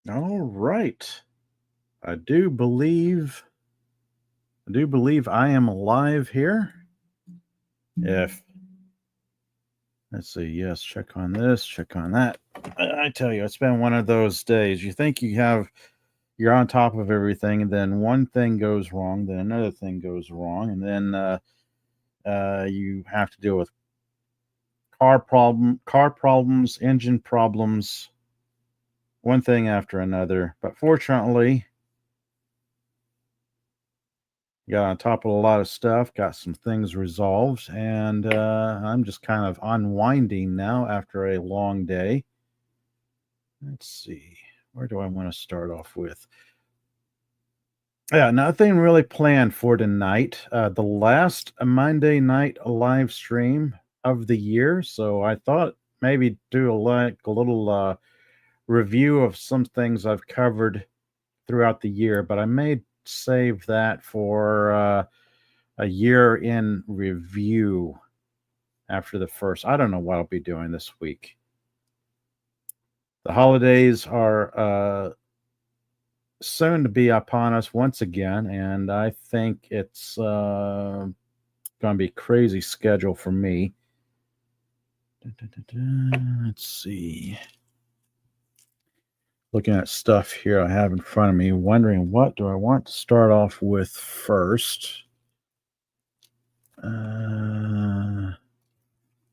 All right. I do believe I am live here. If let's see, yes, check on this, check on that. I tell you, it's been one of those days. You think you're on top of everything, and then one thing goes wrong, then another thing goes wrong, and then you have to deal with car problems, engine problems, one thing after another. But fortunately, got on top of a lot of stuff, got some things resolved, and I'm just kind of unwinding now after a long day. Let's see, where do I want to start off with? Yeah, nothing really planned for tonight. The last Monday night live stream of the year, so I thought maybe do a little review of some things I've covered throughout the year, but I may save that for a year in review after the first. I don't know what I'll be doing this week. The holidays are soon to be upon us once again, and I think it's going to be a crazy schedule for me. Let's see. Looking at stuff here I have in front of me, wondering what do I want to start off with first.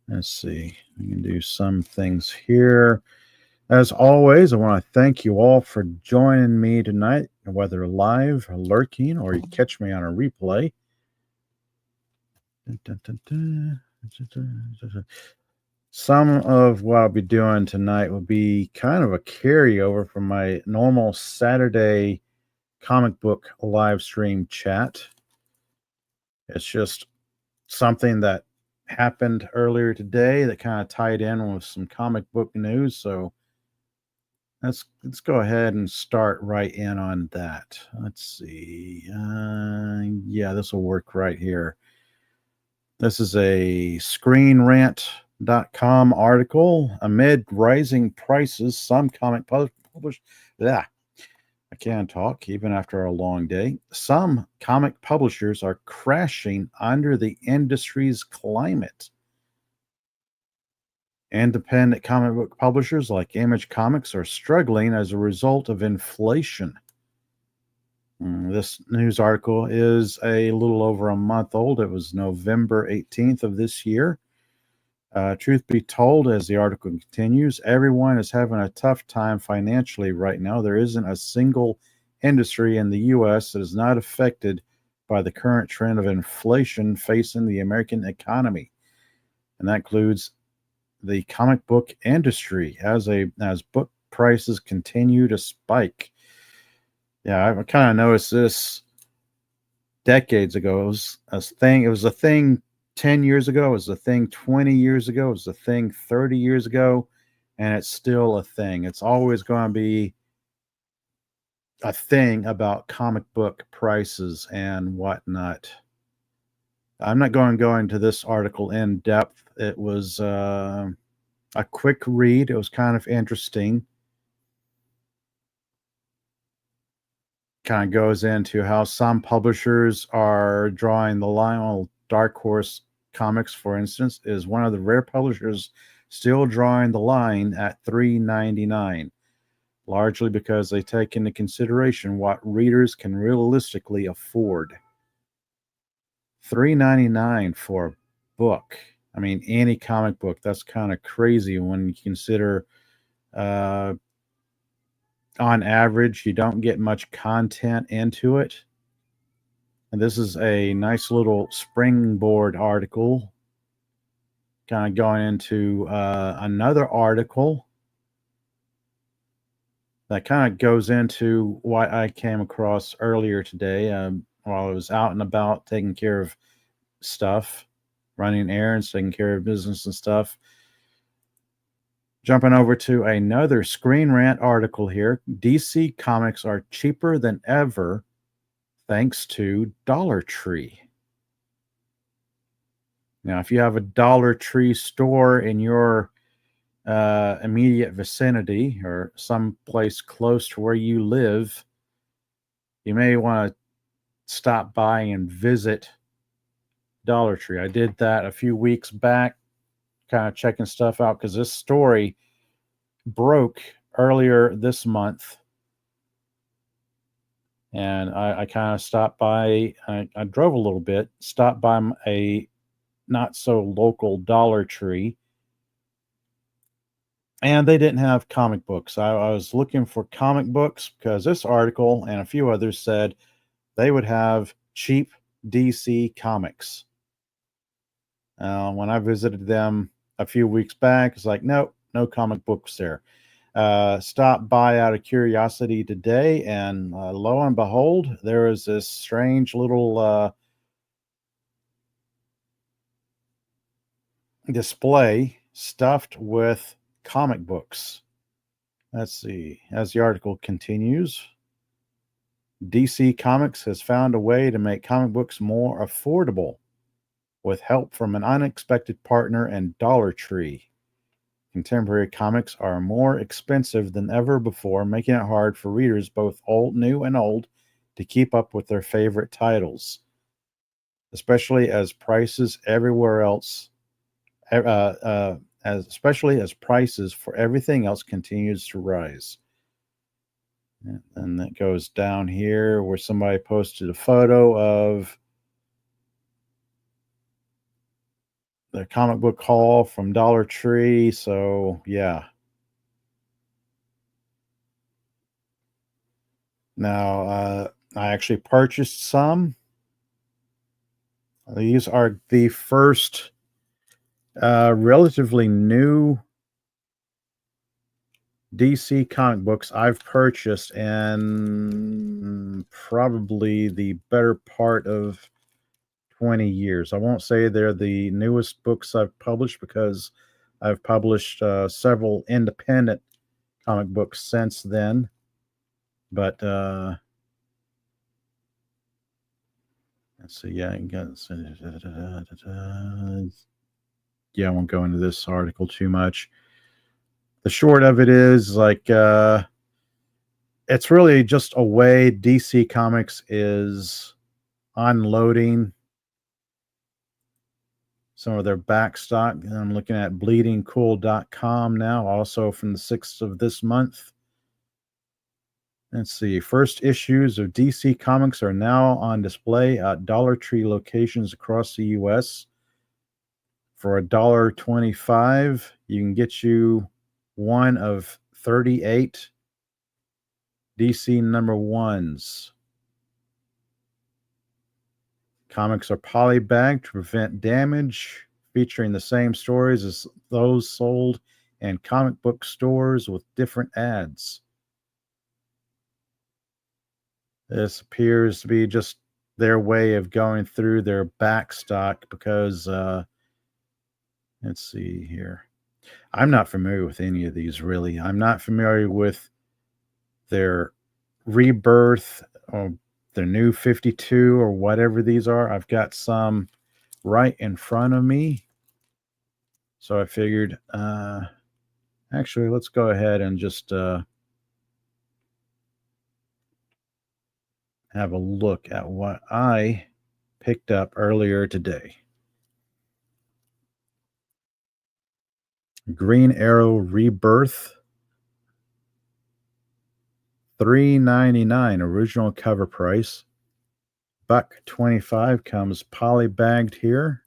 Let's see. We can do some things here. As always, I want to thank you all for joining me tonight, whether live, lurking, or you catch me on a replay. Some of what I'll be doing tonight will be kind of a carryover from my normal Saturday comic book live stream chat. It's just something that happened earlier today that kind of tied in with some comic book news. So let's go ahead and start right in on that. Let's see. Yeah, this will work right here. This is a ScreenRant.com article. Amid rising prices, some comic publishers. Yeah, I can't talk even after a long day. Some comic publishers are crashing under the industry's climate. Independent comic book publishers like Image Comics are struggling as a result of inflation. This news article is a little over a month old. It was November 18th of this year. Truth be told, as the article continues, everyone is having a tough time financially right now. There isn't a single industry in the U.S. that is not affected by the current trend of inflation facing the American economy. And that includes the comic book industry as book prices continue to spike. Yeah, I kind of noticed this decades ago. It was a thing. It was a thing 10 years ago. It was a thing 20 years ago. It was a thing 30 years ago. And it's still a thing. It's always going to be a thing about comic book prices and whatnot. I'm not going to go into this article in depth. It was a quick read. It was kind of interesting. Kind of goes into how some publishers are drawing the line. Well, Dark Horse Comics, for instance, is one of the rare publishers still drawing the line at $3.99, largely because they take into consideration what readers can realistically afford. $3.99 for a book. I mean, any comic book. That's kind of crazy when you consider on average, you don't get much content into it. And this is a nice little springboard article, kind of going into another article that kind of goes into what I came across earlier today while I was out and about taking care of stuff, running errands, taking care of business and stuff. Jumping over to another Screen Rant article here. DC Comics are cheaper than ever thanks to Dollar Tree. Now, if you have a Dollar Tree store in your immediate vicinity or some place close to where you live, you may want to stop by and visit Dollar Tree. I did that a few weeks back, kind of checking stuff out because this story broke earlier this month. And I kind of stopped by, I drove a little bit, stopped by a not so local Dollar Tree, and they didn't have comic books. I was looking for comic books because this article and a few others said they would have cheap DC comics. When I visited them a few weeks back, it's like, nope, no comic books there. Stopped by out of curiosity today, and lo and behold, there is this strange little display stuffed with comic books. Let's see. As the article continues, DC Comics has found a way to make comic books more affordable with help from an unexpected partner and Dollar Tree. Contemporary comics are more expensive than ever before, making it hard for readers, both new and old, to keep up with their favorite titles, especially as prices everywhere else, especially as prices for everything else continues to rise. And that goes down here where somebody posted a photo of the comic book haul from Dollar Tree. So, yeah. Now, I actually purchased some. These are the first relatively new DC comic books I've purchased in probably the better part of 20 years. I won't say they're the newest books I've published because I've published several independent comic books since then. But let's see. Yeah, I won't go into this article too much. The short of it is like it's really just a way DC Comics is unloading some of their back stock. I'm looking at bleedingcool.com now, also from the 6th of this month. Let's see. First issues of DC Comics are now on display at Dollar Tree locations across the U.S. For $1.25, you can get you one of 38 DC number ones. Comics are polybagged to prevent damage, featuring the same stories as those sold in comic book stores with different ads. This appears to be just their way of going through their back stock because, let's see here. I'm not familiar with any of these, really. I'm not familiar with their Rebirth or their New 52 or whatever these are. I've got some right in front of me. So I figured, actually, let's go ahead and just have a look at what I picked up earlier today. Green Arrow Rebirth, $3.99 original cover price. $1.25 comes polybagged here.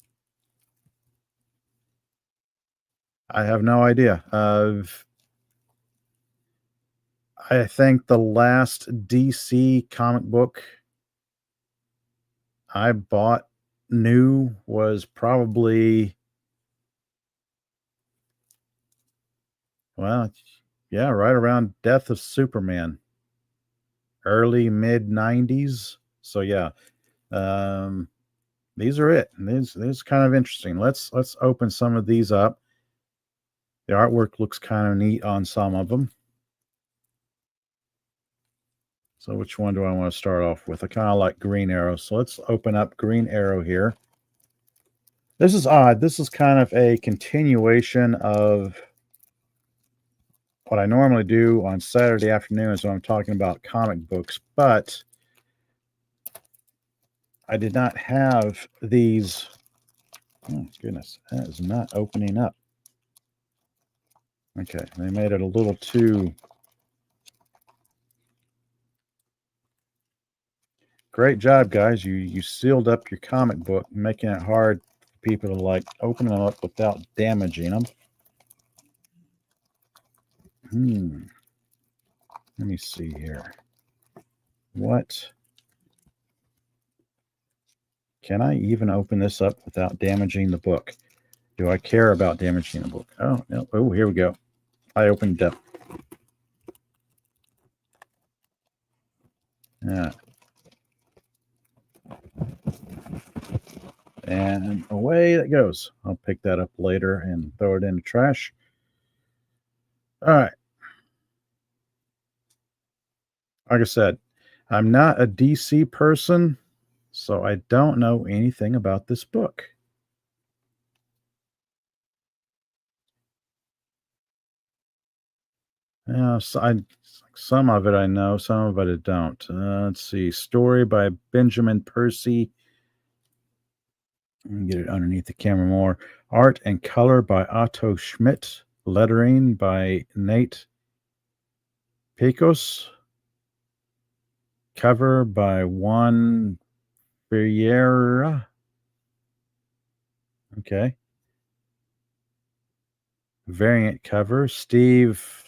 I have no idea. I think the last DC comic book I bought new was probably, well, yeah, right around Death of Superman. Early mid 90s. So yeah. These are it. These is kind of interesting. Let's open some of these up. The artwork looks kind of neat on some of them. So which one do I want to start off with? I kind of like Green Arrow. So let's open up Green Arrow here. This is odd. This is kind of a continuation of what I normally do on Saturday afternoons when I'm talking about comic books, but I did not have these. Oh, goodness, that is not opening up. Okay, they made it a little too. Great job, guys. You sealed up your comic book, making it hard for people to like open them up without damaging them. Let me see here. What? Can I even open this up without damaging the book? Do I care about damaging the book? Oh, no. Oh, here we go. I opened it up. Yeah. And away it goes. I'll pick that up later and throw it in the trash. All right. Like I said, I'm not a DC person, so I don't know anything about this book. Yeah, so some of it I know, some of it I don't. Let's see. Story by Benjamin Percy. Let me get it underneath the camera more. Art and color by Otto Schmidt. Lettering by Nate Pecos. Cover by Juan Ferreira. Okay. Variant cover. Steve.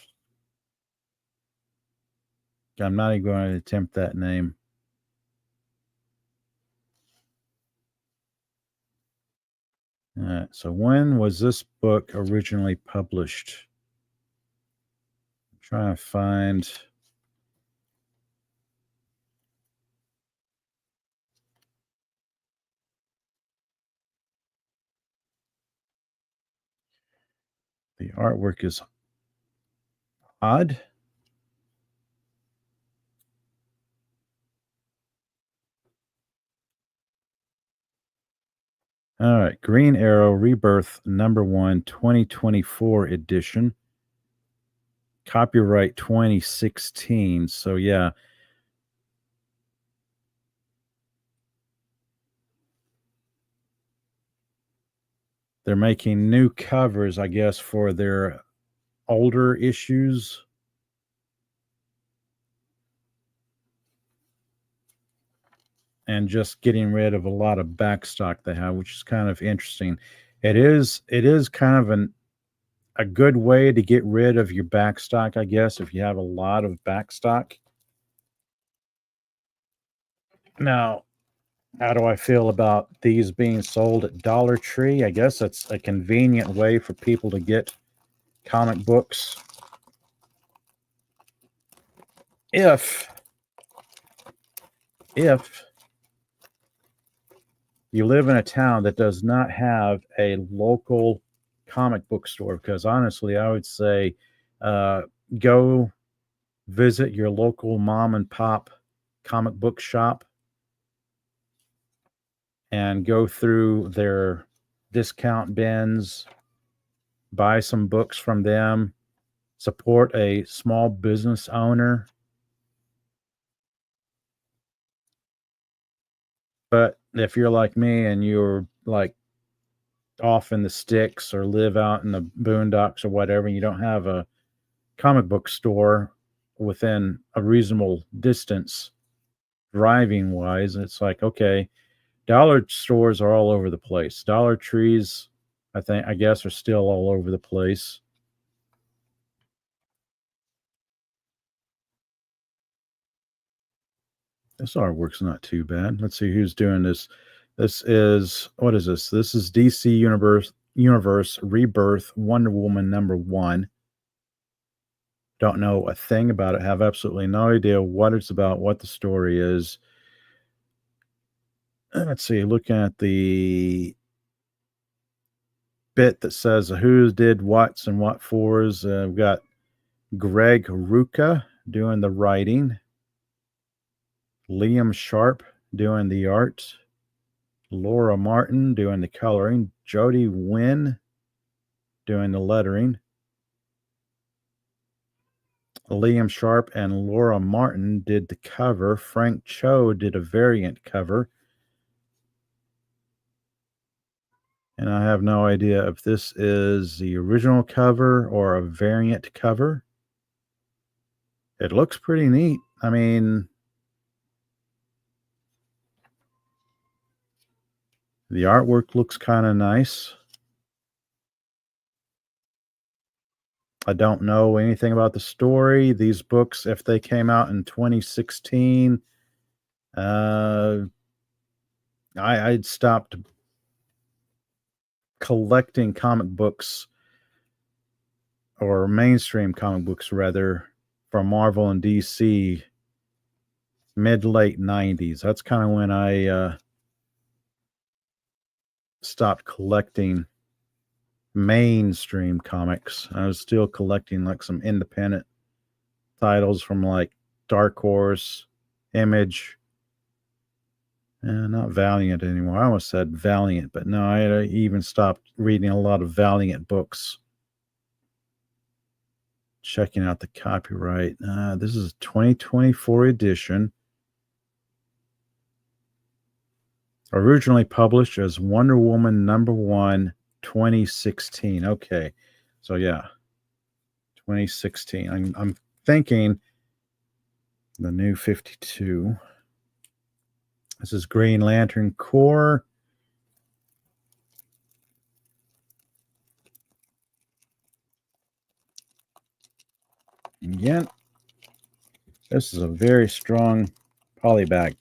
I'm not even going to attempt that name. All right, so when was this book originally published? I'm trying to find. The artwork is odd. All right, Green Arrow Rebirth #1 2024 edition. Copyright 2016. So yeah. They're making new covers, I guess, for their older issues. And just getting rid of a lot of backstock they have, which is kind of interesting. It is kind of a good way to get rid of your backstock, I guess, if you have a lot of backstock. Now, how do I feel about these being sold at Dollar Tree? I guess it's a convenient way for people to get comic books. If you live in a town that does not have a local comic book store, because honestly, I would say go visit your local mom and pop comic book shop and go through their discount bins, buy some books from them, support a small business owner. But if you're like me and you're like off in the sticks or live out in the boondocks or whatever, and you don't have a comic book store within a reasonable distance driving wise, it's like, okay, dollar stores are all over the place. Dollar Trees, I guess, are still all over the place. This artwork's not too bad. Let's see who's doing this. This is, what is this? This is DC Universe Rebirth Wonder Woman #1. Don't know a thing about it. Have absolutely no idea what it's about, what the story is. Let's see. Looking at the bit that says who did what's and what fors. We've got Greg Rucka doing the writing, Liam Sharp doing the art, Laura Martin doing the coloring, Jody Wynn doing the lettering. Liam Sharp and Laura Martin did the cover. Frank Cho did a variant cover. And I have no idea if this is the original cover or a variant cover. It looks pretty neat. I mean, the artwork looks kind of nice. I don't know anything about the story. These books, if they came out in 2016, I'd stopped collecting comic books, or mainstream comic books rather, from Marvel and DC mid-late 90s. That's kind of when I stopped collecting mainstream comics. I was still collecting like some independent titles from like Dark Horse, Image, and not Valiant anymore. I almost said Valiant, but no, I even stopped reading a lot of Valiant books. Checking out the copyright. This is a 2024 edition. Originally published as Wonder Woman #1, 2016. Okay, so yeah, 2016. I'm thinking the New 52. This is Green Lantern Corps. Again, this is a very strong polybag.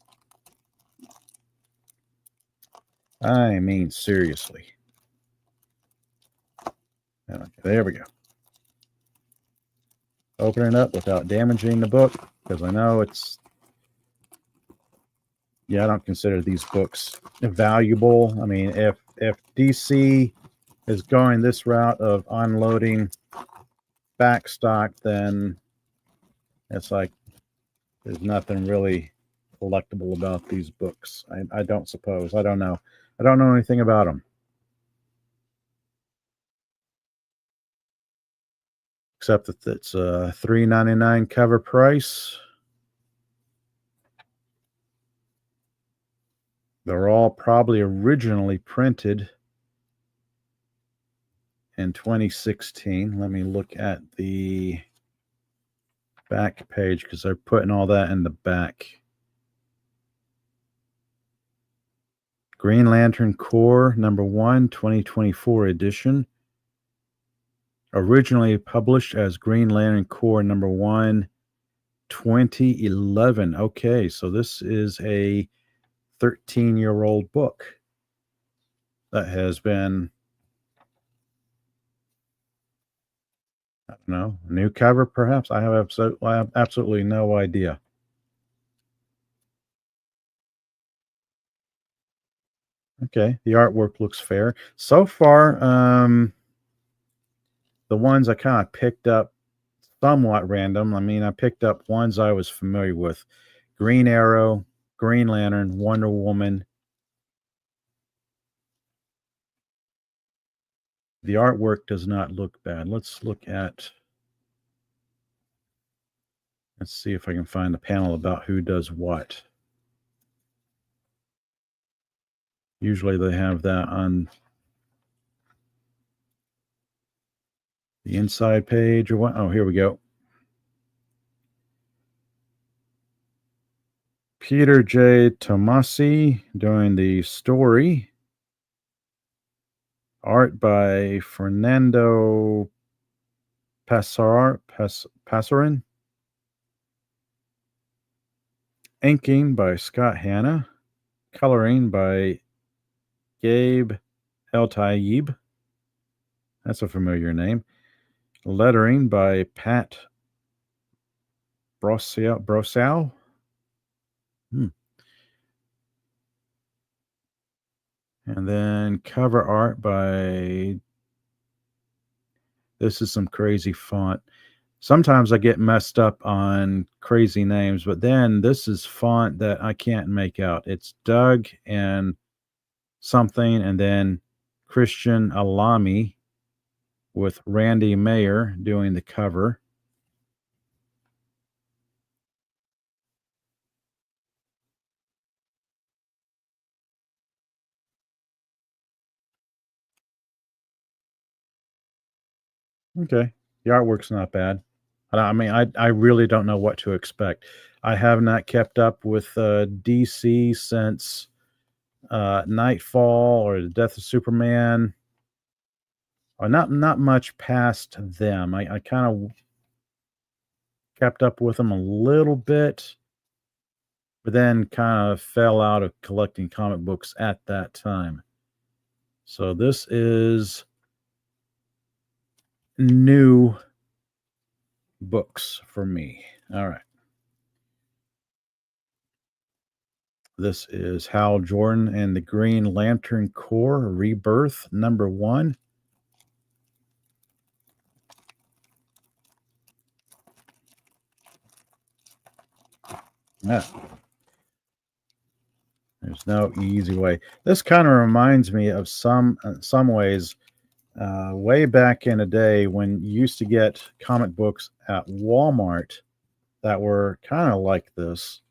I mean, seriously. Okay, there we go. Open it up without damaging the book, because I know it's... Yeah, I don't consider these books valuable. I mean, if DC is going this route of unloading back stock, then it's like there's nothing really collectible about these books. I don't suppose. I don't know. I don't know anything about them. Except that it's a $3.99 cover price. They're all probably originally printed in 2016. Let me look at the back page because they're putting all that in the back. Green Lantern Corps #1, 2024 edition. Originally published as Green Lantern Corps #1, 2011. Okay, so this is a 13-year-old book that has been, I don't know, new cover perhaps. I have absolutely no idea. Okay, the artwork looks fair so far. The ones I kind of picked up somewhat random. I mean, I picked up ones I was familiar with: Green Arrow, Green Lantern, Wonder Woman. The artwork does not look bad. Let's see if I can find a panel about who does what. Usually they have that on the inside page or what. Oh, here we go. Peter J. Tomasi doing the story. Art by Fernando Passarin. Inking by Scott Hanna. Coloring by Gabe El-Tayyib. That's a familiar name. Lettering by Pat Brosau. And then cover art by... This is some crazy font. Sometimes I get messed up on crazy names, but then this is font that I can't make out. It's Doug and something, and then Christian Alami with Randy Mayer doing the cover. Okay. The artwork's not bad. I mean, I really don't know what to expect. I have not kept up with DC since Nightfall or the Death of Superman, or not much past them. I kind of kept up with them a little bit, but then kind of fell out of collecting comic books at that time. So this is new books for me. All right. This is Hal Jordan and the Green Lantern Corps Rebirth #1. Yeah, there's no easy way. This kind of reminds me of some ways way back in the day when you used to get comic books at Walmart that were kind of like this.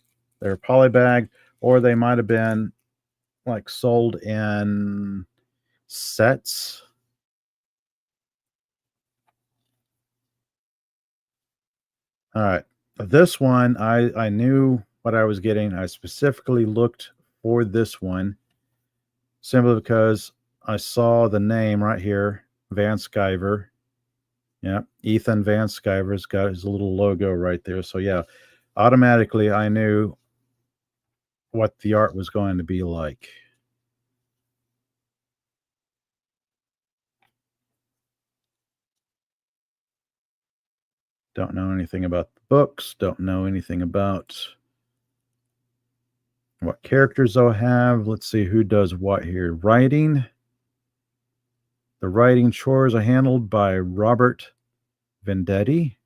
They're polybagged, or they might have been like sold in sets. All right. This one, I knew what I was getting. I specifically looked for this one simply because I saw the name right here, Van Sciver. Yeah, Ethan Van Sciver's got his little logo right there. So yeah, automatically I knew what the art was going to be like. Don't know anything about the books. Don't know anything about what characters I'll have. Let's see who does what here. Writing. The writing chores are handled by Robert Vendetti.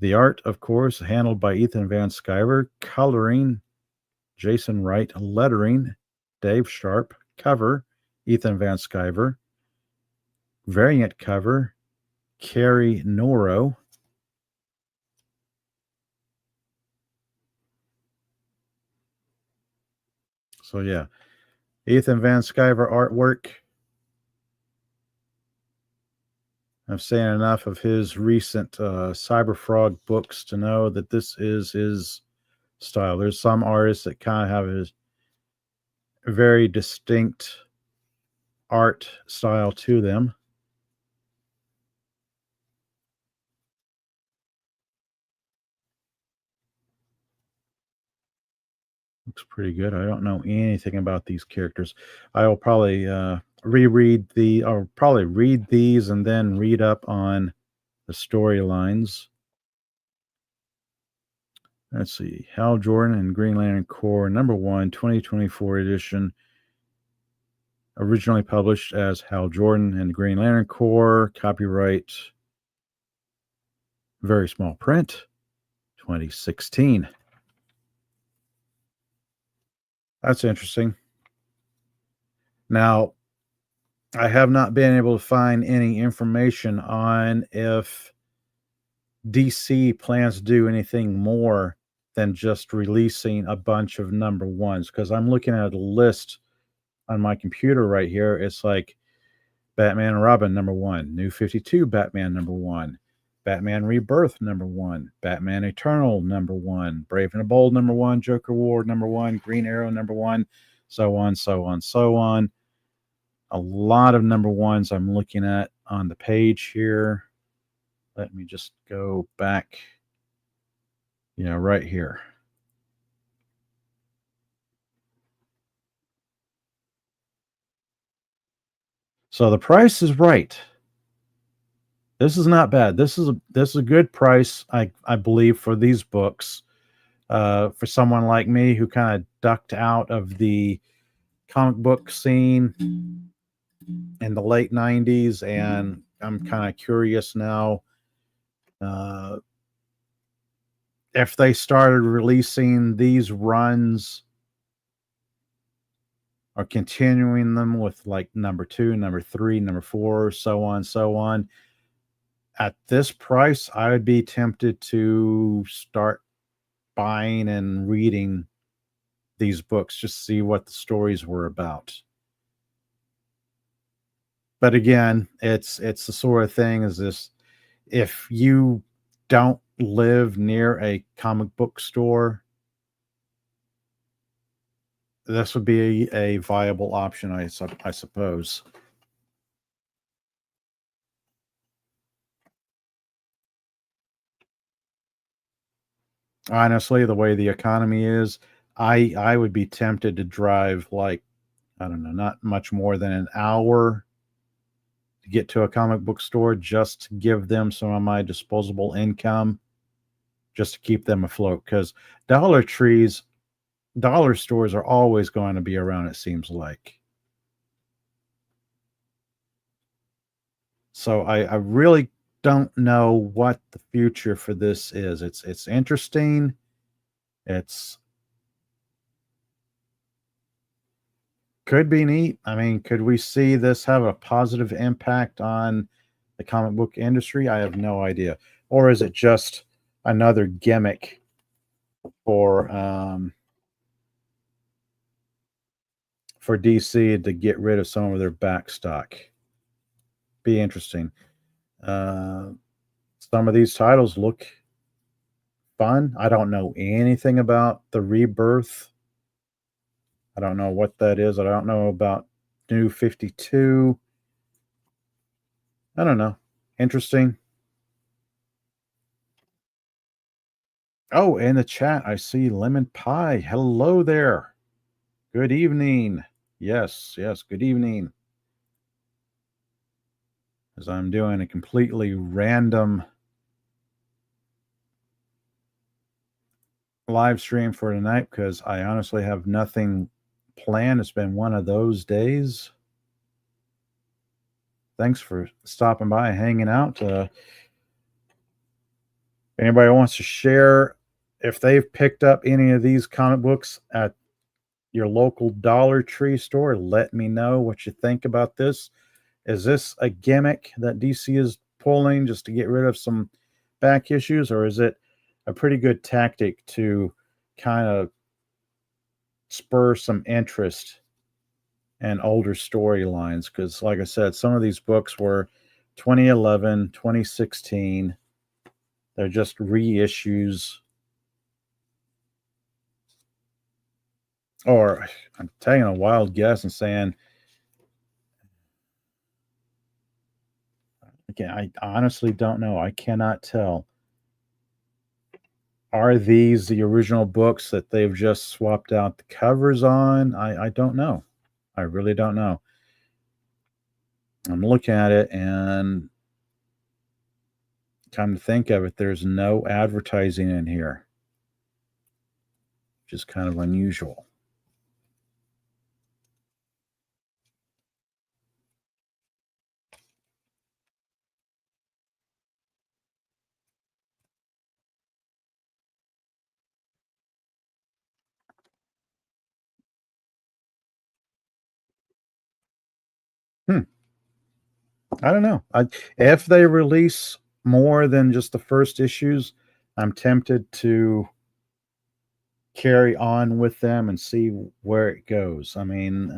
The art, of course, handled by Ethan Van Sciver. Coloring, Jason Wright. Lettering, Dave Sharp. Cover, Ethan Van Sciver. Variant cover, Carrie Noro. So yeah, Ethan Van Sciver artwork. I've seen enough of his recent Cyberfrog books to know that this is his style. There's some artists that kind of have his very distinct art style to them. Looks pretty good. I don't know anything about these characters. I will probably or probably read these and then read up on the storylines. Let's see. Hal Jordan and Green Lantern Corps #1 2024 edition. Originally published as Hal Jordan and the Green Lantern Corps. Copyright very small print 2016. That's interesting. Now, I have not been able to find any information on if DC plans to do anything more than just releasing a bunch of #1s, because I'm looking at a list on my computer right here. It's like Batman and Robin #1, New 52 Batman #1, Batman Rebirth #1, Batman Eternal #1, Brave and the Bold #1, Joker War #1, Green Arrow #1, so on, so on, so on. A lot of #1s I'm looking at on the page here. Let me just go back, right here. So the price is right. This is not bad. This is a good price, I believe, for these books. For someone like me who kind of ducked out of the comic book scene in the late '90s, and I'm kind of curious now uh, if they started releasing these runs or continuing them with like #2, #3, #4, so on, so on. At this price, I would be tempted to start buying and reading these books, just see what the stories were about. But again, it's the sort of thing is this if you don't live near a comic book store, this would be a viable option, I suppose. Honestly, the way the economy is, I would be tempted to drive like I don't know, not much more than an hour to get to a comic book store just to give them some of my disposable income just to keep them afloat because Dollar Trees, dollar stores are always going to be around, it seems like. So I really don't know what the future for this is. It's interesting. It's could be neat. I mean, could we see this have a positive impact on the comic book industry? I have no idea. Or is it just another gimmick for DC to get rid of some of their back stock? Be interesting. Uh, some of these titles look fun. I don't know anything about the Rebirth. I don't know what that is. I don't know about New 52. I don't know. Interesting. Oh, in the chat, I see Lemon Pie. Hello there. Good evening. Yes, yes, good evening. As I'm doing a completely random live stream for tonight because I honestly have nothing planned. It's been one of those days. Thanks for stopping by and hanging out. Anybody wants to share if they've picked up any of these comic books at your local Dollar Tree store, let me know what you think about this. Is this a gimmick that DC is pulling just to get rid of some back issues, or is it a pretty good tactic to kind of spur some interest in older storylines? Because, like I said, some of these books were 2011, 2016. They're just reissues. Or I'm taking a wild guess and saying, again, I honestly don't know. I cannot tell. Are these the original books that they've just swapped out the covers on? I don't know. I really don't know. I'm looking at it and come to think of it, there's no advertising in here, which is kind of unusual. I don't know. If they release more than just the first issues, I'm tempted to carry on with them and see where it goes. I mean,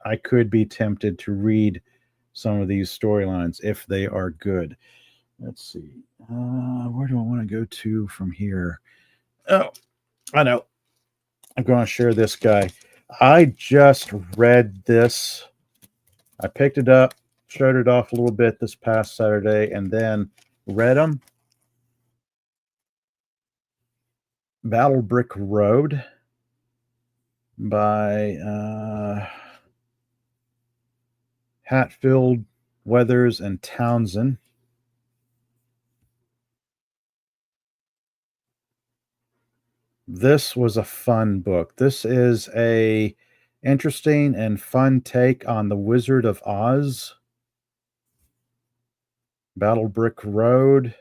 I could be tempted to read some of these storylines if they are good. Let's see. Where do I want to go to from here? Oh, I know. I'm going to share this guy. I just read this. I picked it up, showed it off a little bit this past Saturday, and then read them. Battle Brick Road by Hatfield, Weathers, and Townsend. This was a fun book. This is a interesting and fun take on the Wizard of Oz. Battle Brick Road.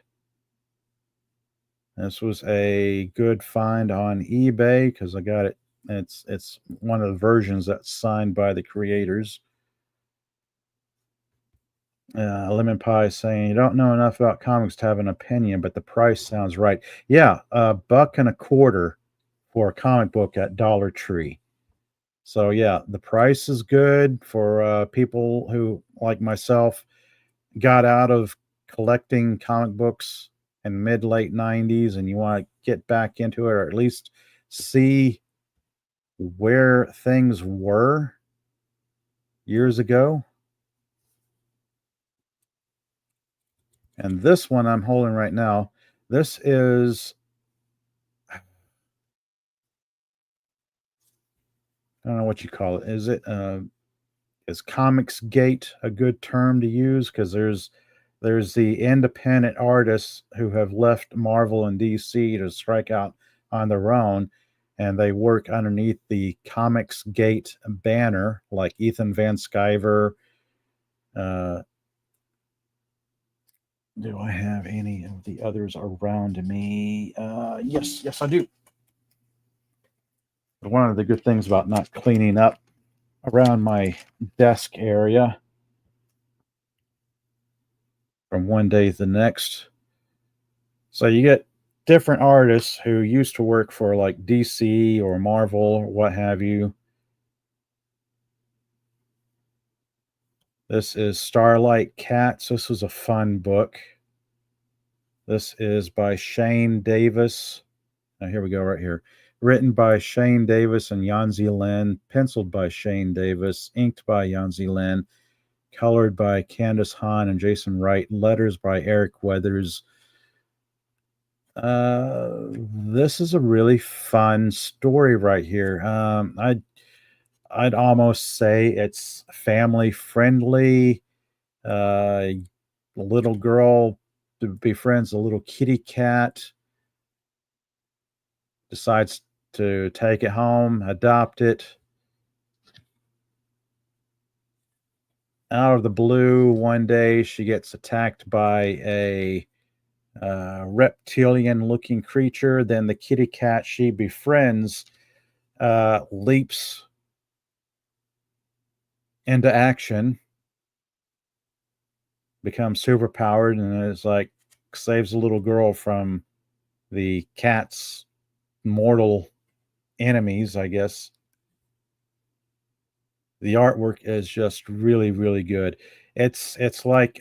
This was a good find on eBay because I got it. It's one of the versions that's signed by the creators. Lemon Pie saying you don't know enough about comics to have an opinion, but the price sounds right. Yeah, $1.25 for a comic book at Dollar Tree. So yeah, the price is good for people who, like myself, got out of collecting comic books in mid late 90s and you want to get back into it, or at least see where things were years ago. And this one I'm holding right now, this is, I don't know what you call it. Is Comics Gate a good term to use? Because there's the independent artists who have left Marvel and DC to strike out on their own, and they work underneath the Comics Gate banner, like Ethan Van Sciver. Uh, do I have any of the others around me? Yes, I do. One of the good things about not cleaning up around my desk area from one day to the next. So you get different artists who used to work for like DC or Marvel or what have you. This is Starlight Cats. This was a fun book. This is by Shane Davis. Now, here we go, right here. Written by Shane Davis and Yanzi Lin. Penciled by Shane Davis. Inked by Yanzi Lin. Colored by Candace Hahn and Jason Wright. Letters by Eric Weathers. This is a really fun story right here. I'd almost say it's family friendly. A little girl befriends a little kitty cat, decides to take it home, adopt it. Out of the blue, one day she gets attacked by a reptilian looking creature. Then the kitty cat she befriends leaps into action, becomes superpowered, and it's like saves a little girl from the cat's mortal enemies, I guess. The artwork is just really, really good. It's like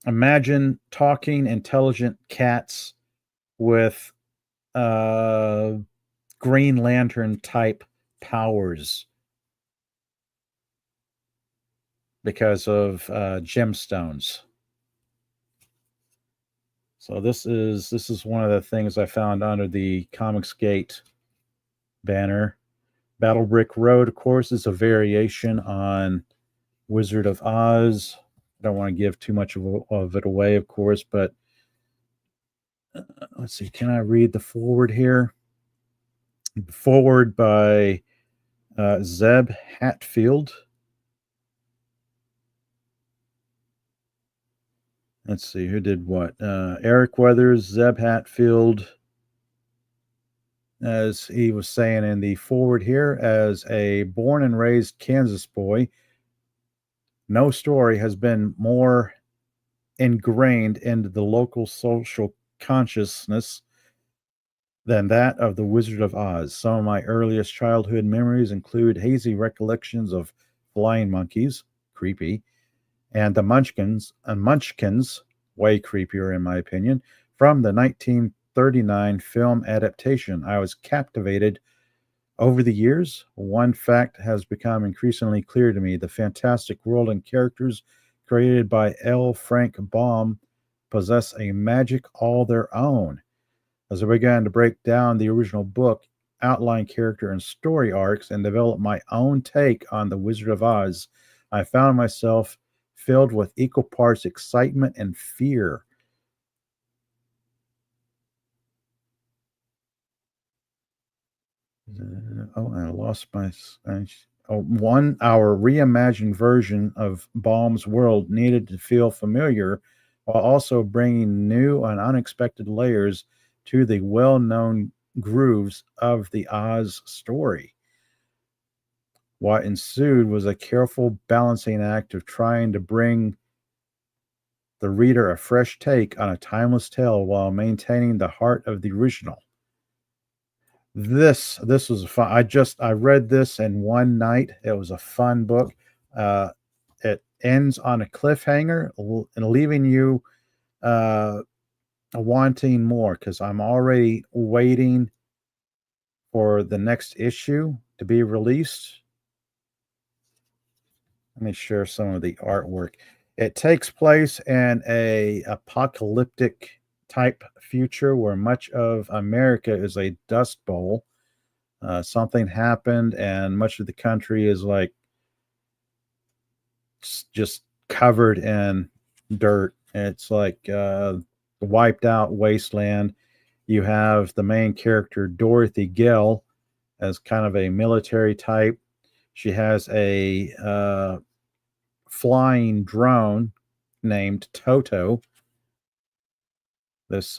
imagine talking intelligent cats with uh Green Lantern type powers because of gemstones. So this is one of the things I found under the Comicsgate banner. Battle Brick Road, of course, is a variation on Wizard of Oz. I don't want to give too much of it away, of course, but let's see. Can I read the forward here? Forward by Zeb Hatfield. Let's see, who did what? Eric Weathers, Zeb Hatfield, as he was saying in the forward here, as a born and raised Kansas boy, no story has been more ingrained into the local social consciousness than that of the Wizard of Oz. Some of my earliest childhood memories include hazy recollections of flying monkeys, creepy, and the Munchkins, way creepier in my opinion, from the 1939 film adaptation. I was captivated. Over the years, one fact has become increasingly clear to me: the fantastic world and characters created by L. Frank Baum possess a magic all their own. As I began to break down the original book, outline character and story arcs, and develop my own take on The Wizard of Oz, I found myself filled with equal parts excitement and fear. I lost my. Our reimagined version of Baum's world needed to feel familiar while also bringing new and unexpected layers to the well known grooves of the Oz story. What ensued was a careful balancing act of trying to bring the reader a fresh take on a timeless tale while maintaining the heart of the original. This was fun. I read this in one night. It was a fun book. It ends on a cliffhanger and leaving you uh, wanting more because I'm already waiting for the next issue to be released. Let me share some of the artwork. It takes place in a apocalyptic type future where much of America is a dust bowl. Something happened, and much of the country is like just covered in dirt. It's like wiped out wasteland. You have the main character, Dorothy Gill, as kind of a military type. She has a flying drone named Toto, this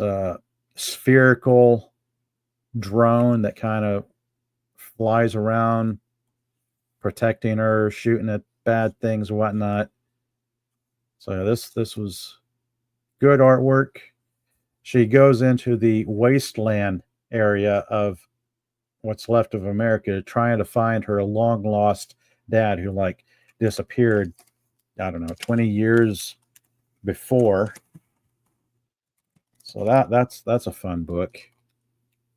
spherical drone that kind of flies around protecting her, shooting at bad things and whatnot. So this was good artwork. She goes into the wasteland area of what's left of America, trying to find her long lost dad who like disappeared, I don't know, 20 years before. So that's a fun book.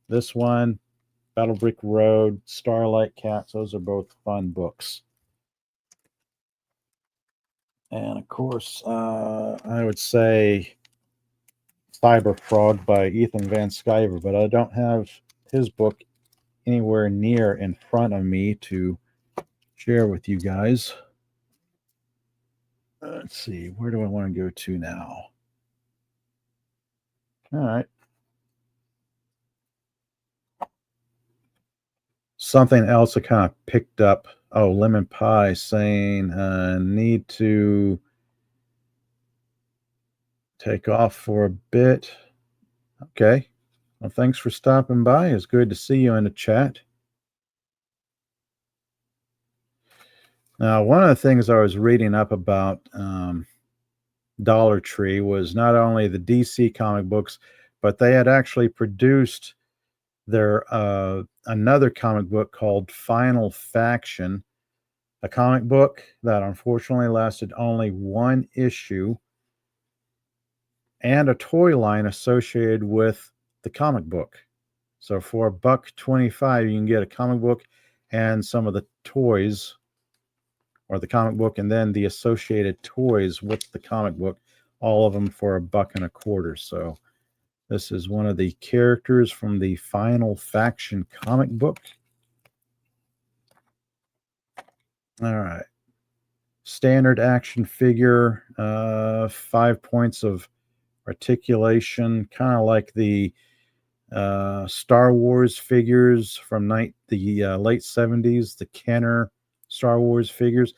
This one, Battle Brick Road, Starlight Cats, those are both fun books. And of course, I would say Cyber Frog by Ethan Van Sciver, but I don't have his book anywhere near in front of me to share with you guys. Let's see, where do I want to go to now? All right. Something else I kind of picked up. Oh, Lemon Pie saying need to take off for a bit. Okay. Well, thanks for stopping by. It's good to see you in the chat. Now, one of the things I was reading up about Dollar Tree was not only the DC comic books, but they had actually produced their another comic book called Final Faction, a comic book that unfortunately lasted only one issue, and a toy line associated with the comic book. So for $1.25, you can get a comic book and some of the toys, or the comic book and then the associated toys with the comic book, all of them for $1.25. So this is one of the characters from the Final Faction comic book. All right. Standard action figure, 5 points of articulation, kind of like the Star Wars figures from the late 70s, the Kenner Star Wars figures.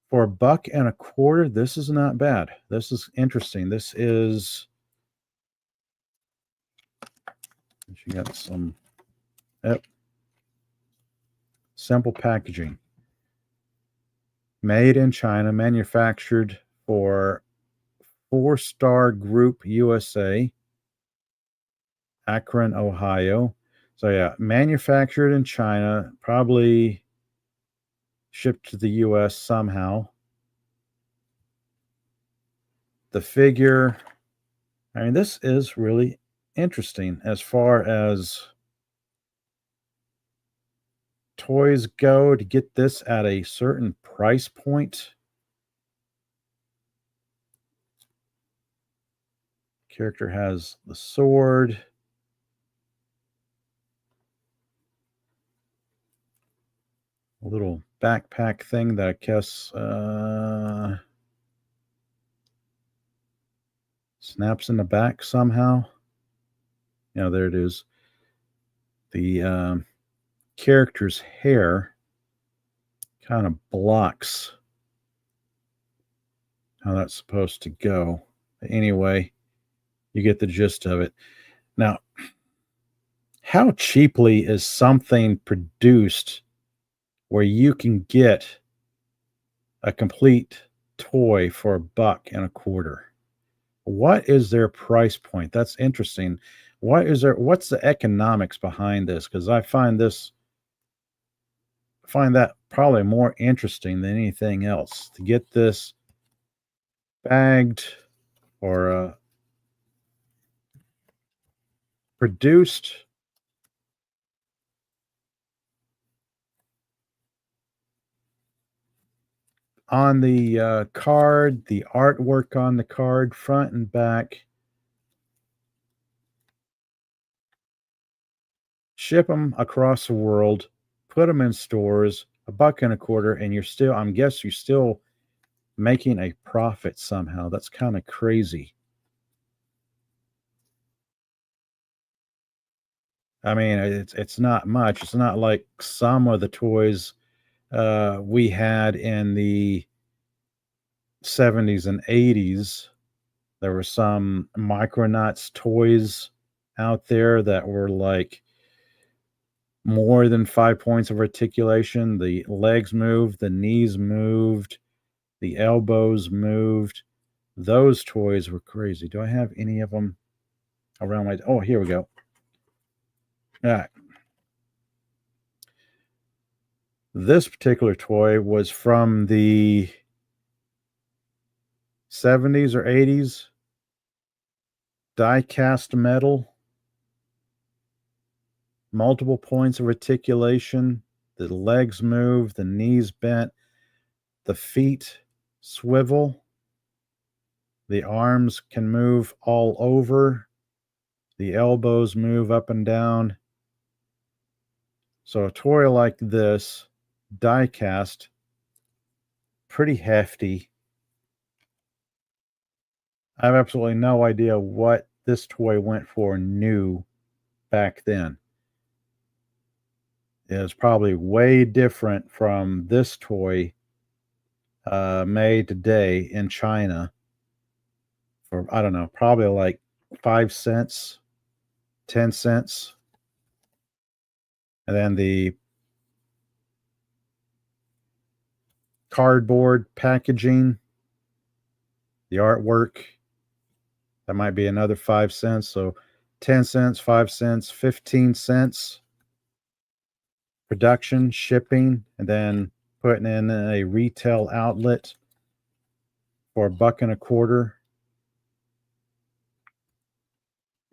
For $1.25, this is not bad. This is interesting. This is, she got some, yep, simple packaging. Made in China, manufactured for 4-Star Group USA, Akron, Ohio. So yeah, manufactured in China, probably shipped to the US somehow. The figure, I mean, this is really interesting as far as toys go. To get this at a certain price point, character has the sword, a little backpack thing that I guess snaps in the back somehow. Yeah, there it is. The character's hair kind of blocks how that's supposed to go. But anyway, you get the gist of it. Now, how cheaply is something produced where you can get a complete toy for $1.25? What is their price point? That's interesting. What's the economics behind this? Because I find that probably more interesting than anything else. To get this bagged or produced on the card, the artwork on the card, front and back. Ship them across the world, put them in stores, $1.25, and you're still making a profit somehow. That's kind of crazy. I mean, it's not much. It's not like some of the toys we had in the 70s and 80s. There were some Micronauts toys out there that were like more than 5 points of articulation. The legs moved, the knees moved, the elbows moved. Those toys were crazy. Do I have any of them around my... Oh, here we go. All right. This particular toy was from the 70s or 80s. Die cast metal. Multiple points of articulation. The legs move, the knees bent, the feet swivel. The arms can move all over. The elbows move up and down. So a toy like this, die cast, pretty hefty. I have absolutely no idea what this toy went for new back then. It was probably way different from this toy made today in China for, I don't know, probably like 5 cents, 10 cents. And then the cardboard packaging, the artwork, that might be another 5 cents. So 10 cents, 5 cents, 15 cents. Production, shipping, and then putting in a retail outlet for $1.25.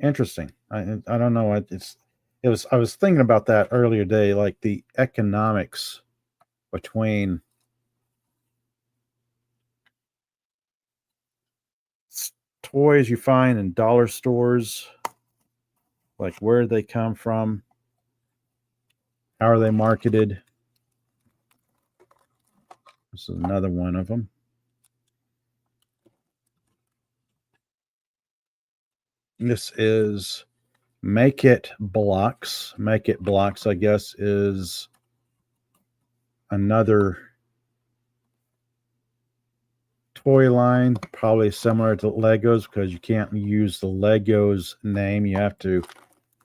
Interesting. I don't know. I was thinking about that earlier today, like the economics between toys you find in dollar stores, like where they come from, how are they marketed. This is another one of them. This is Make It Blocks. Make It Blocks, I guess, is another toy line, probably similar to Legos, because you can't use the Legos name. You have to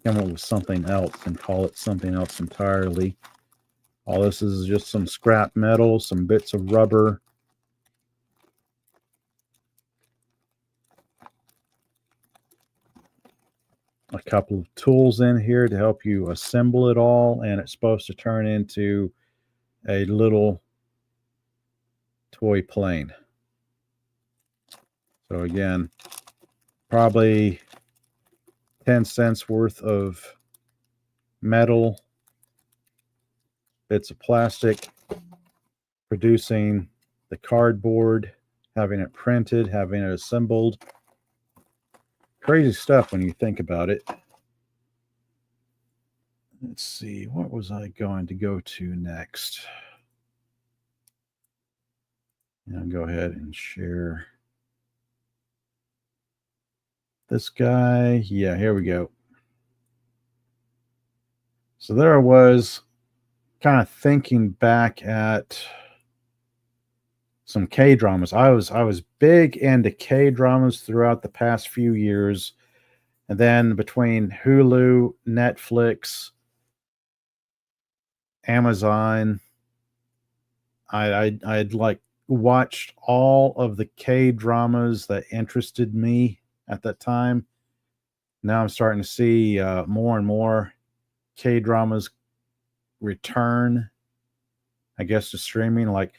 come up with something else and call it something else entirely. All this is just some scrap metal, some bits of rubber. A couple of tools in here to help you assemble it all, and it's supposed to turn into a little toy plane. So again, probably 10 cents worth of metal, bits of plastic, producing the cardboard, having it printed, having it assembled. Crazy stuff when you think about it. Let's see, what was I going to go to next? I'll go ahead and share this guy. Yeah, here we go. So there I was, kind of thinking back at some K-dramas. I was big into K-dramas throughout the past few years. And then between Hulu, Netflix, Amazon, I'd like watched all of the K-dramas that interested me at that time. now I'm starting to see more and more K-dramas return, I guess, to streaming. Like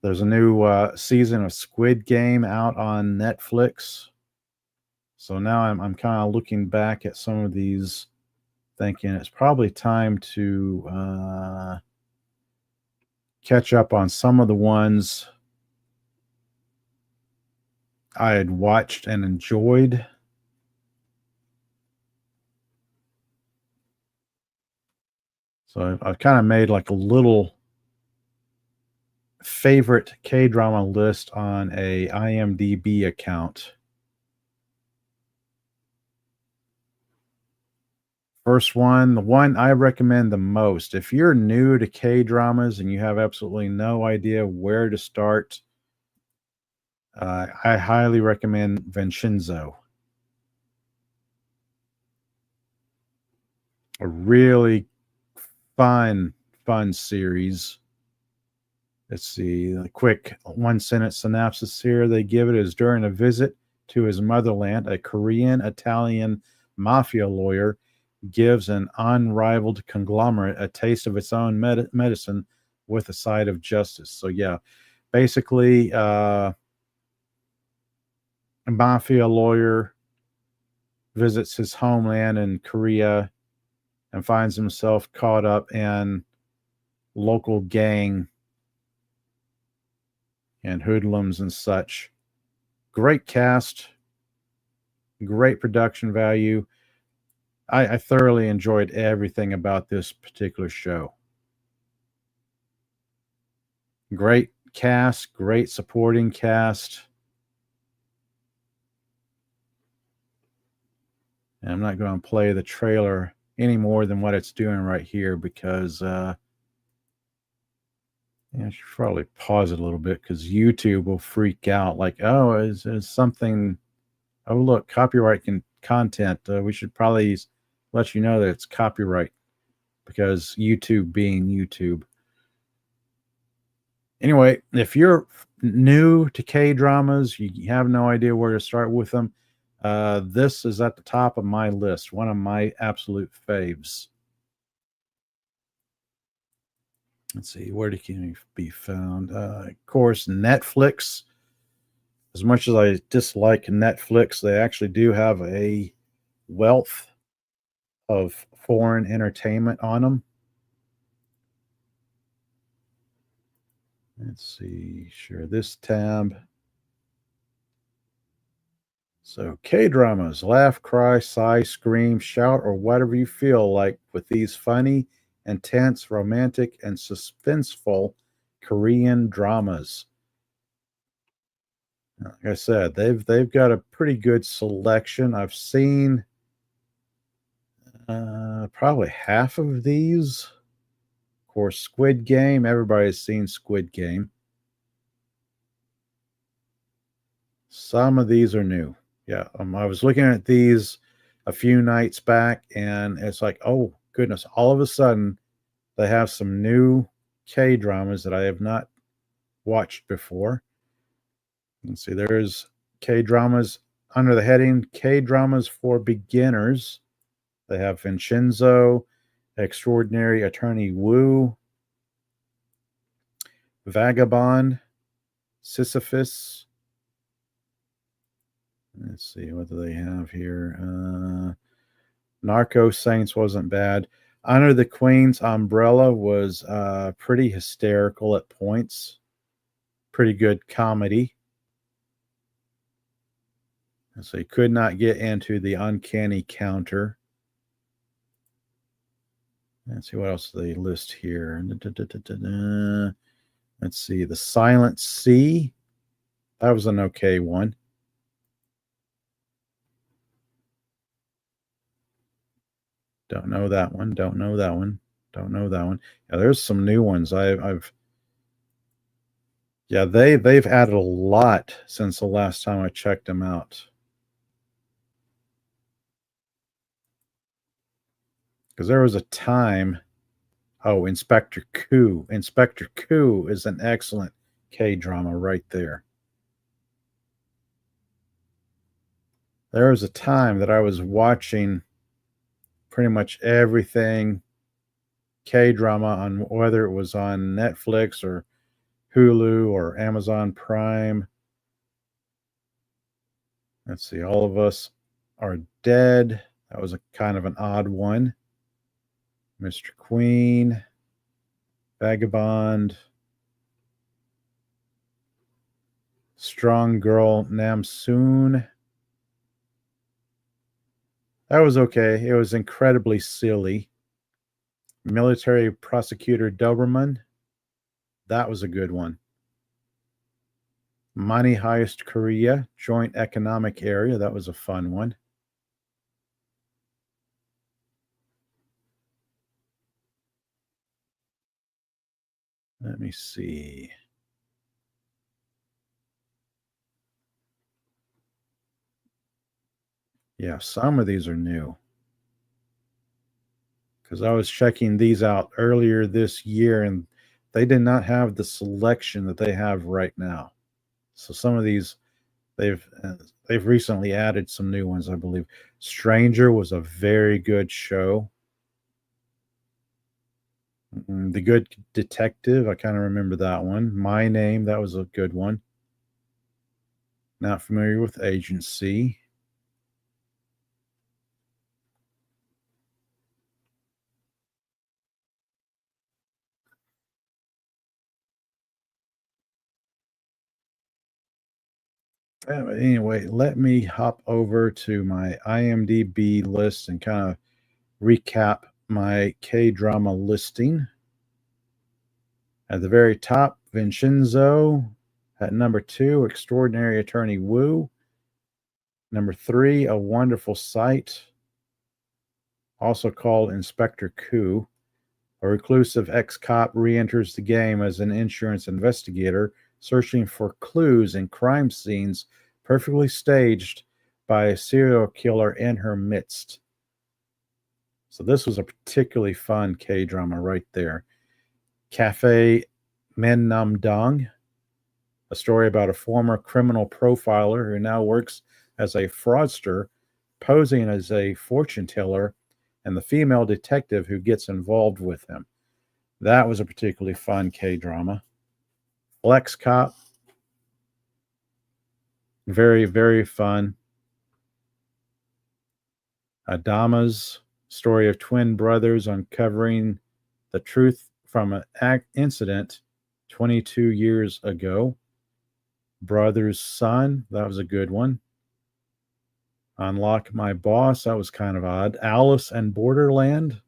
there's a new season of Squid Game out on Netflix. So now I'm kind of looking back at some of these, thinking it's probably time to catch up on some of the ones I had watched and enjoyed. So I've kind of made like a little favorite K-drama list on a IMDb account. First one, the one I recommend the most. If you're new to K-dramas and you have absolutely no idea where to start, I highly recommend Vincenzo. A really fun series. Let's see, a quick one sentence synopsis here they give it is during a visit to his motherland, a Korean Italian mafia lawyer gives an unrivaled conglomerate a taste of its own medicine with a side of justice. So, yeah, basically, a mafia lawyer visits his homeland in Korea and finds himself caught up in local gang and hoodlums and such. Great cast, great production value. I thoroughly enjoyed everything about this particular show. Great cast, great supporting cast. And I'm not going to play the trailer any more than what it's doing right here because I should probably pause it a little bit because YouTube will freak out. Like, oh, is something? Oh, look, copyright content. We should probably let you know that it's copyright because YouTube being YouTube. Anyway, if you're new to K-dramas, you have no idea where to start with them, this is at the top of my list, one of my absolute faves. Let's see, where can it be found? Of course, Netflix. As much as I dislike Netflix, they actually do have a wealth of foreign entertainment on them. Let's see, share this tab. So K-dramas, laugh, cry, sigh, scream, shout, or whatever you feel like with these funny, intense, romantic, and suspenseful Korean dramas. Like I said, they've got a pretty good selection. I've seen probably half of these. Of course, Squid Game. Everybody's seen Squid Game. Some of these are new. Yeah, I was looking at these a few nights back, and it's like, oh goodness! All of a sudden, they have some new K dramas that I have not watched before. Let's see, there's K dramas under the heading K dramas for beginners. They have Vincenzo, Extraordinary Attorney Woo, Vagabond, Sisyphus. Let's see, what do they have here? Narco Saints wasn't bad. Under the Queen's Umbrella was pretty hysterical at points. Pretty good comedy. So you could not get into the uncanny counter. Let's see what else they list here. Let's see. The Silent Sea. That was an okay one. Don't know that one. Don't know that one. Don't know that one. Yeah, there's some new ones. I've yeah, they've added a lot since the last time I checked them out. Because there was a time. Oh, Inspector Coup. Inspector Coup is an excellent K drama right there. There was a time that I was watching pretty much everything K-drama on, whether it was on Netflix or Hulu or Amazon Prime. Let's see, All of Us Are Dead. That was a kind of an odd one. Mr. Queen, Vagabond, Strong Girl Namsoon. That was okay. It was incredibly silly. Military Prosecutor Doberman. That was a good one. Money Heist Korea, Joint Economic Area. That was a fun one. Let me see. Yeah, some of these are new. Because I was checking these out earlier this year and they did not have the selection that they have right now. So some of these they've recently added some new ones, I believe. Stranger was a very good show. The Good Detective, I kind of remember that one. My Name, that was a good one. Not familiar with Agency. Anyway, let me hop over to my IMDb list and kind of recap my K drama listing. At the very top, Vincenzo. At number 2, Extraordinary Attorney Wu. Number 3, A Wonderful Sight, also called Inspector Ku. A reclusive ex-cop re-enters the game as an insurance investigator, searching for clues in crime scenes perfectly staged by a serial killer in her midst. So this was a particularly fun K-drama right there. Cafe Men Nam Dong, a story about a former criminal profiler who now works as a fraudster, posing as a fortune teller, and the female detective who gets involved with him. That was a particularly fun K-drama. Flex Cop, very, very fun. Adama's story of twin brothers uncovering the truth from an incident 22 years ago. Brother's Son, that was a good one. Unlock My Boss, that was kind of odd. Alice and Borderland.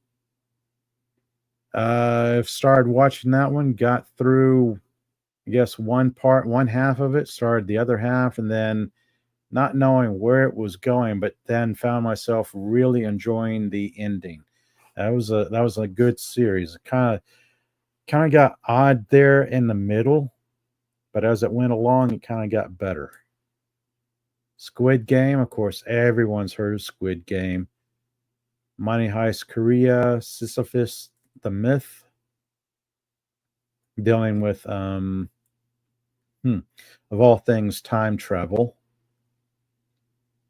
I've started watching that one, got through, I guess, one half of it, started the other half, and then not knowing where it was going, but then found myself really enjoying the ending. That was a good series. It kind of got odd there in the middle, but as it went along, it kind of got better. Squid Game, of course, everyone's heard of Squid Game. Money Heist Korea, Sisyphus the Myth, dealing with of all things time travel.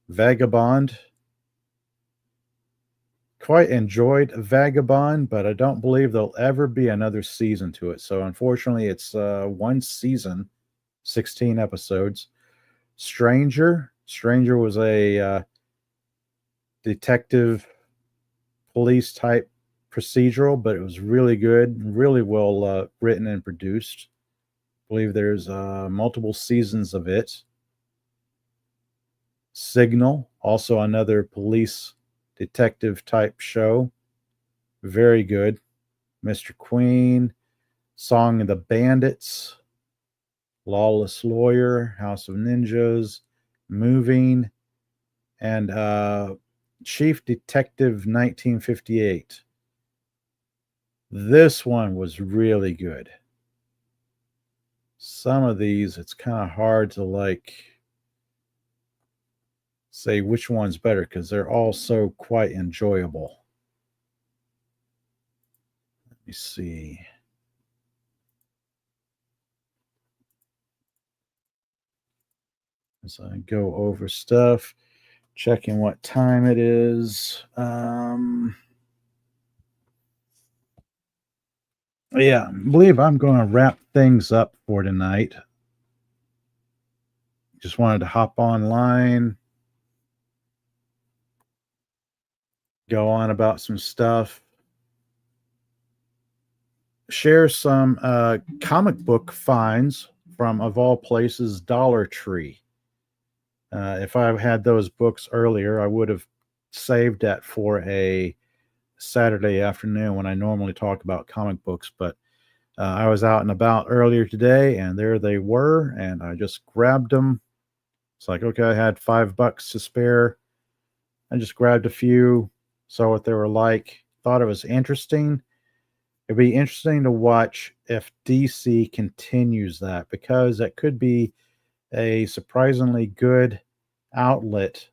Vagabond, quite enjoyed Vagabond, but I don't believe there'll ever be another season to it. So unfortunately, it's one season, 16 episodes. Stranger was a detective police type procedural, but it was really good, really well written and produced. I believe there's multiple seasons of it. Signal, also another police detective type show. Very good. Mr. Queen, Song of the Bandits, Lawless Lawyer, House of Ninjas, Moving, and Chief Detective 1958. This one was really good. Some of these, it's kind of hard to say which one's better because they're all so quite enjoyable. Let me see. As I go over stuff, Checking what time it is. Yeah, I believe I'm going to wrap things up for tonight. Just wanted to hop online, go on about some stuff, share some comic book finds from, of all places, Dollar Tree. If I had those books earlier, I would have saved that for a Saturday afternoon when I normally talk about comic books. But I was out and about earlier today, and there they were, and I just grabbed them. It's like, okay, I had $5 to spare. I just grabbed a few, saw what they were like, thought it was interesting. It'd be interesting to watch if DC continues that, because it could be a surprisingly good outlet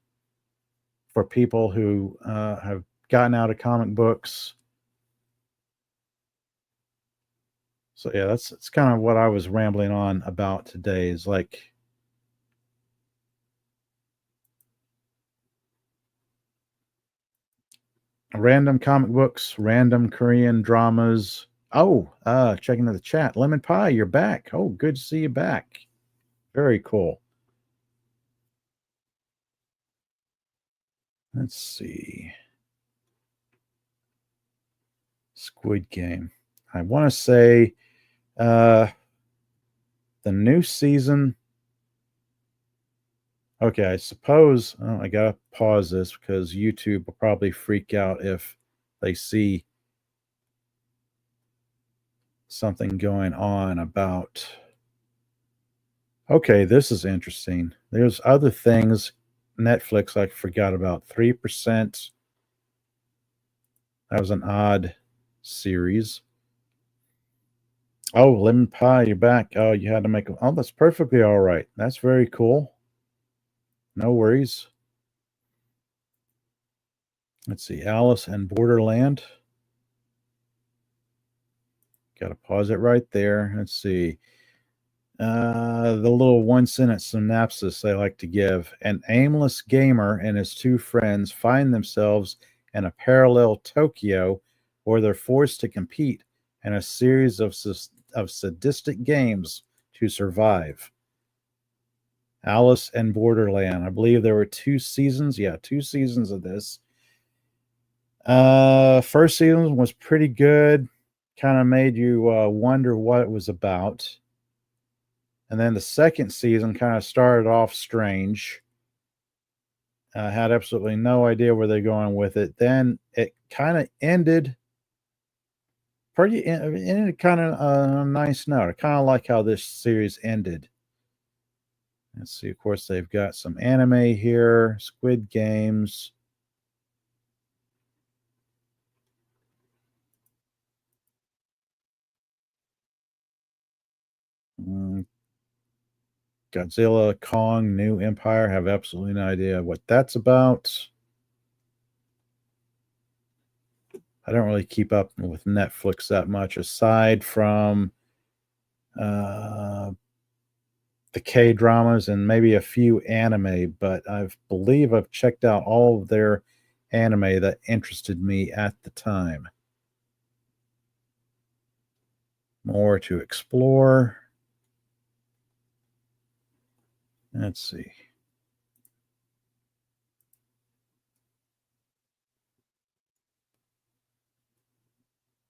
for people who have gotten out of comic books. So yeah, that's kind of what I was rambling on about today. Is like random comic books, random Korean dramas. Oh, checking the chat. Lemon Pie, you're back. Oh, good to see you back. Very cool. Let's see. Squid Game. I want to say the new season. Okay, I suppose I gotta pause this because YouTube will probably freak out if they see something going on about. Okay, this is interesting. There's other things. Netflix, I forgot about 3%. That was an odd series. Oh, Lemon Pie, you're back. Oh, you had to make. Oh, that's perfectly all right. That's very cool. No worries. Let's see. Alice and Borderland. Got to pause it right there. Let's see. The little one sentence synopsis they like to give. An aimless gamer and his two friends find themselves in a parallel Tokyo where they're forced to compete in a series of sadistic games to survive. Alice and Borderland. I believe there were 2 seasons. Yeah, 2 seasons of this. First season was pretty good. Kind of made you wonder what it was about. And then the second season kind of started off strange. I had absolutely no idea where they're going with it. Then it kind of ended ended kind of on a nice note. I kind of like how this series ended. Let's see. Of course, they've got some anime here, Squid Games. Godzilla, Kong, New Empire. Have absolutely no idea what that's about. I don't really keep up with Netflix that much, aside from the K dramas and maybe a few anime. But I believe I've checked out all of their anime that interested me at the time. More to explore. Let's see.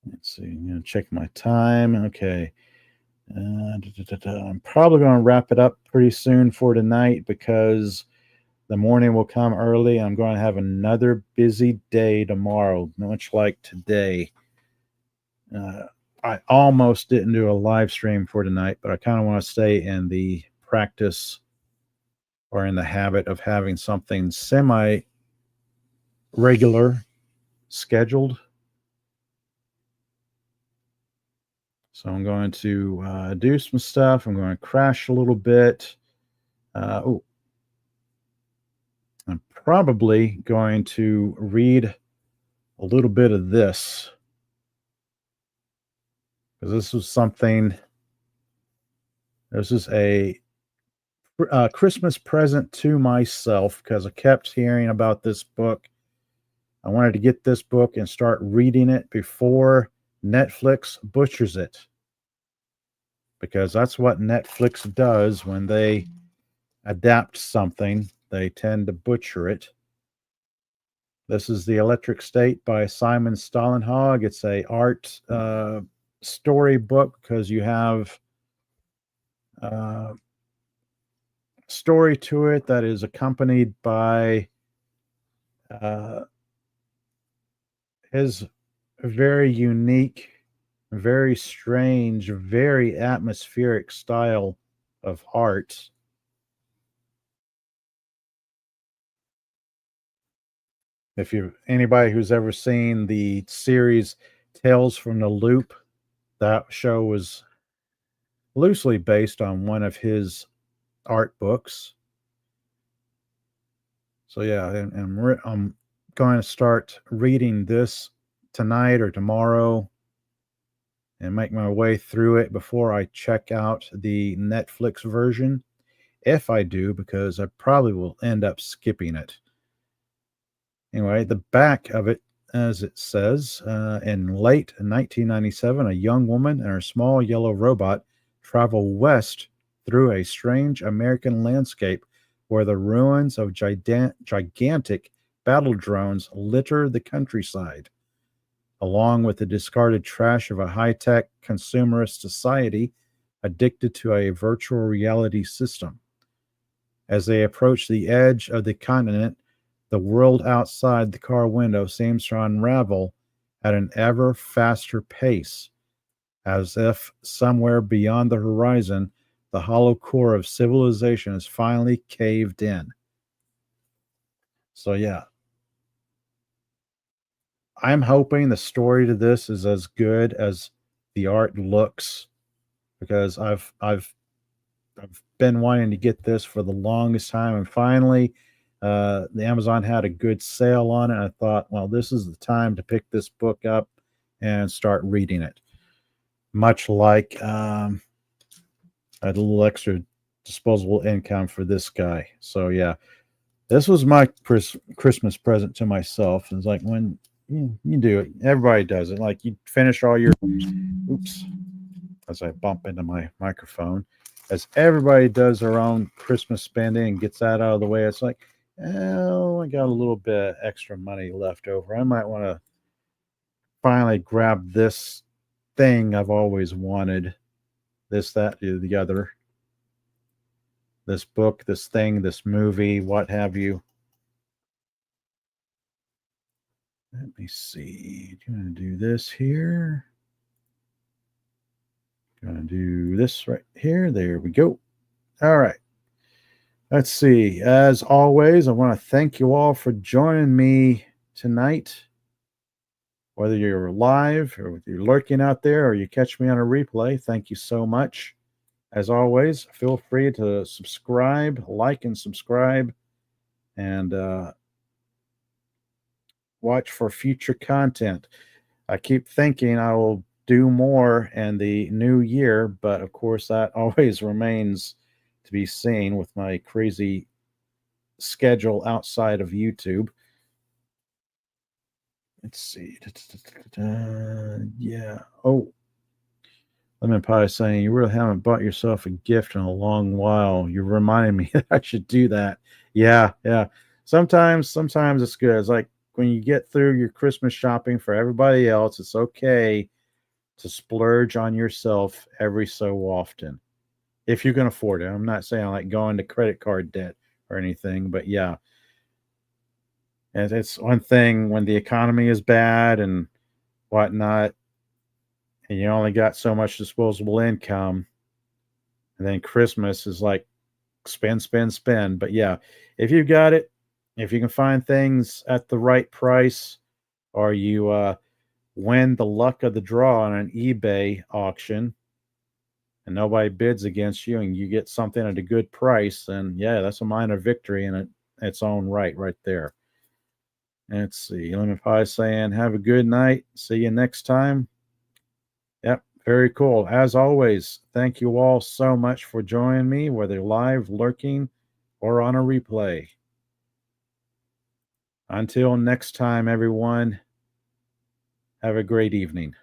Let's see. I'm going to check my time. Okay. I'm probably going to wrap it up pretty soon for tonight because the morning will come early. I'm going to have another busy day tomorrow, much like today. I almost didn't do a live stream for tonight, but I kind of want to stay in the practice or in the habit of having something semi regular scheduled. So I'm going to do some stuff. I'm going to crash a little bit. I'm probably going to read a little bit of this because this was something. This is a Christmas present to myself because I kept hearing about this book. I wanted to get this book and start reading it before Netflix butchers it, because that's what Netflix does when they adapt something. They tend to butcher it. This is The Electric State by Simon Stålenhag. It's a art story book because you have story to it that is accompanied by his very unique, very strange, very atmospheric style of art. If you anybody who's ever seen the series Tales from the Loop, that show was loosely based on one of his art books. So yeah, I'm going to start reading this tonight or tomorrow and make my way through it before I check out the Netflix version. If I do, because I probably will end up skipping it. Anyway, the back of it, as it says, in late 1997, a young woman and her small yellow robot travel west through a strange American landscape where the ruins of gigantic battle drones litter the countryside, along with the discarded trash of a high-tech consumerist society addicted to a virtual reality system. As they approach the edge of the continent, the world outside the car window seems to unravel at an ever faster pace, as if somewhere beyond the horizon, the hollow core of civilization has finally caved in. So, yeah, I'm hoping the story to this is as good as the art looks, because I've been wanting to get this for the longest time, and finally, the Amazon had a good sale on it. I thought, well, this is the time to pick this book up and start reading it. Much like a little extra disposable income for this guy. So yeah, this was my Christmas present to myself. It's like when you do it, everybody does it. Like you finish all your oops, as I bump into my microphone, as everybody does their own Christmas spending and gets that out of the way. It's like, oh, I got a little bit extra money left over. I might want to finally grab this thing I've always wanted. This, that, the other. This book, this thing, this movie, what have you. Let me see. I'm going to do this here. Going to do this right here. There we go. All right. Let's see. As always, I want to thank you all for joining me tonight. Whether you're live or you're lurking out there or you catch me on a replay, thank you so much. As always, feel free to subscribe, like and subscribe, and watch for future content. I keep thinking I will do more in the new year, but of course that always remains to be seen with my crazy schedule outside of YouTube. Let's see. Yeah. Oh, Lemon Pie saying, you really haven't bought yourself a gift in a long while. You're reminding me that I should do that. Yeah. Sometimes it's good. It's like when you get through your Christmas shopping for everybody else, it's okay to splurge on yourself every so often, if you can afford it. I'm not saying like going to credit card debt or anything, but yeah. And it's one thing when the economy is bad and whatnot, and you only got so much disposable income, and then Christmas is like spend. But yeah, if you got it, if you can find things at the right price, or you win the luck of the draw on an eBay auction and nobody bids against you and you get something at a good price, then yeah, that's a minor victory in its own right there. Let's see. Lemon Pie saying, have a good night. See you next time. Yep. Very cool. As always, thank you all so much for joining me, whether live, lurking, or on a replay. Until next time, everyone, have a great evening.